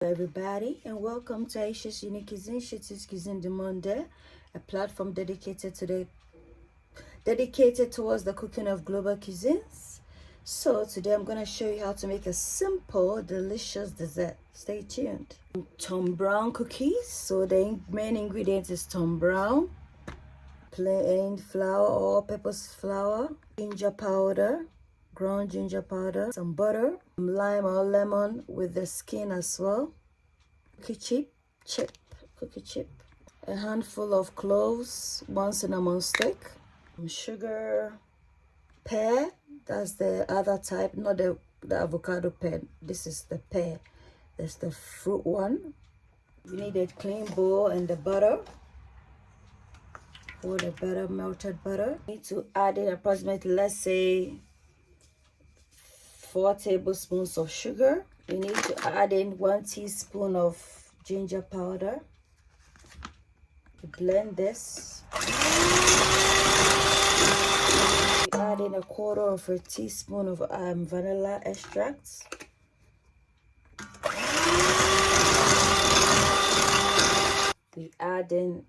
Everybody, and welcome to Ayesha's Unique Cuisine. She's Cuisine du Monde, a platform dedicated towards the cooking of global cuisines. So today I'm gonna show you how to make a simple, delicious dessert. Stay tuned. Tom brown cookies. So the main ingredient is tom brown, plain flour or pepper's flour, ginger powder, ground ginger powder, some butter, lime or lemon with the skin as well, cookie chip, a handful of cloves, 1 cinnamon stick, sugar, pear, that's the other type, not the avocado pear. This is the pear, that's the fruit one. You need a clean bowl and the butter. Pour the butter, melted butter. You need to add in approximately, let's say, 4 tablespoons of sugar. You need to add in 1 teaspoon of ginger powder. Blend this. You add in 1/4 teaspoon of vanilla extract. We add in,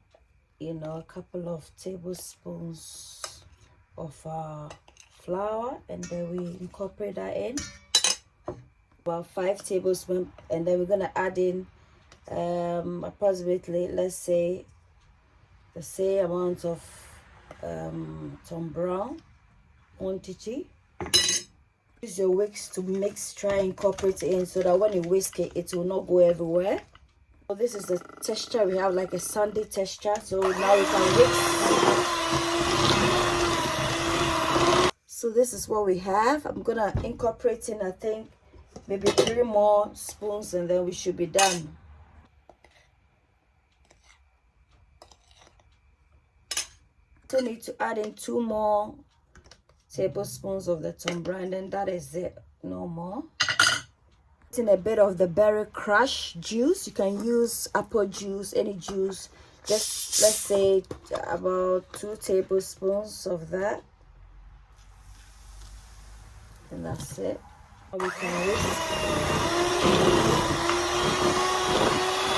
a couple of tablespoons of flour, and then we incorporate that in. About 5 tablespoons, and then we're gonna add in approximately, let's say, the same amount of tom brown quantity. Use your wicks to mix, try and incorporate it in, so that when you whisk it, it will not go everywhere. So this is the texture we have, like a sandy texture. So now we can whisk. So this is what we have. I'm gonna incorporate in, I think, maybe 3 more spoons, and then we should be done. So need to add in 2 more tablespoons of the tom brown, and that is it, no more. In a bit of the berry crush juice. You can use apple juice, any juice, just let's say about 2 tablespoons of that, and that's it. We can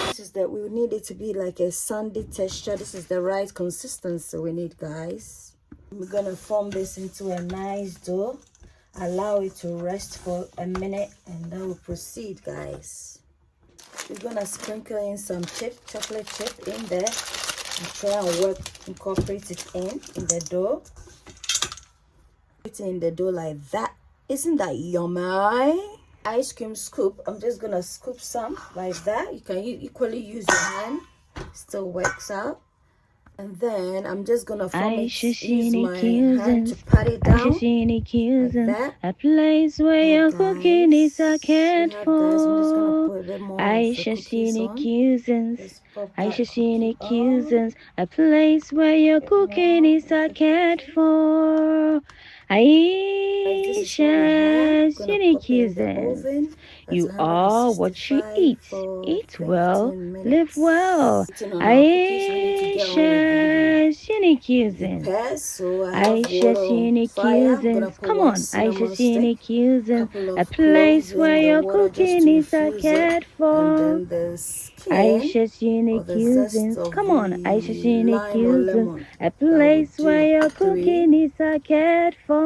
this is that we need it to be like a sandy texture. This is the right consistency we need, guys. We're gonna form this into a nice dough. Allow it to rest for a minute, and then we'll proceed, guys. We're gonna sprinkle in some chocolate chip in there, and try and incorporate it in the dough. Put it in the dough like that. Isn't that yummy? Ice cream scoop. I'm just gonna scoop some like that. You can equally use your hand, still works out. And then I'm just gonna use my hand to pat it down like that. A place where your cooking is a cared for. Ayesha cuisines. A place where your cooking is a cared for. Ayesha's cuisines. You are what you eat. Eat well, live well. Ayesha's cuisines. Ayesha's cuisines. Come on, Ayesha's cuisines. A place where your cooking is a cared for. Ayesha's cuisines. Come on, Ayesha's cuisines. A place where your cooking is a cared for.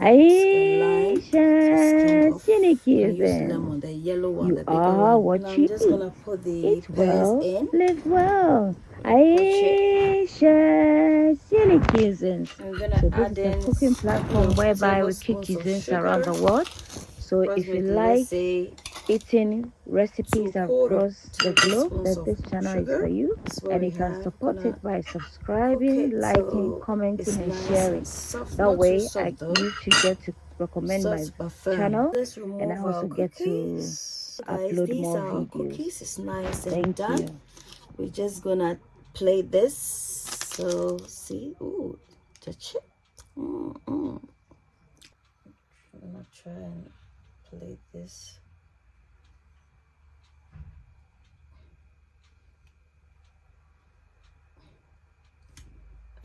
Ayesha's cuisines. You are what you eat. Eat well, live well. Ayesha's cuisines. So this is a cooking platform whereby we cook cuisines around the world. So if you like eating recipes across the globe, then this channel is for you. And you can support it by subscribing, liking, commenting, and sharing. That way YouTube get to recommend my channel, and I also get to upload more videos. It's nice and Thank done. you. We're just gonna plate this. So see, ooh, the chip. I'm gonna try and plate this.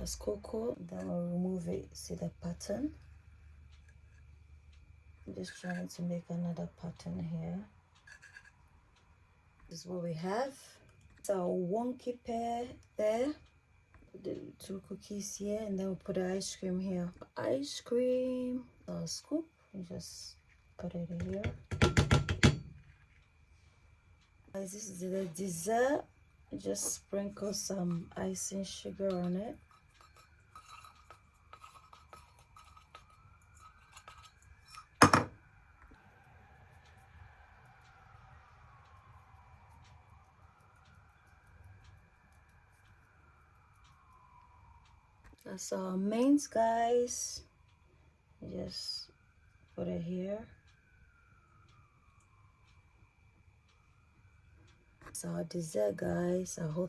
As cocoa, then I'll remove it. See the pattern? I'm just trying to make another pattern here. This is what we have. So wonky pear there. The 2 cookies here, and then we'll put the ice cream here. Ice cream. A scoop. You just put it here. Guys, this is the dessert. Just sprinkle some icing sugar on it. That's our mains, guys. Just put it here. It's our dessert, guys. I hope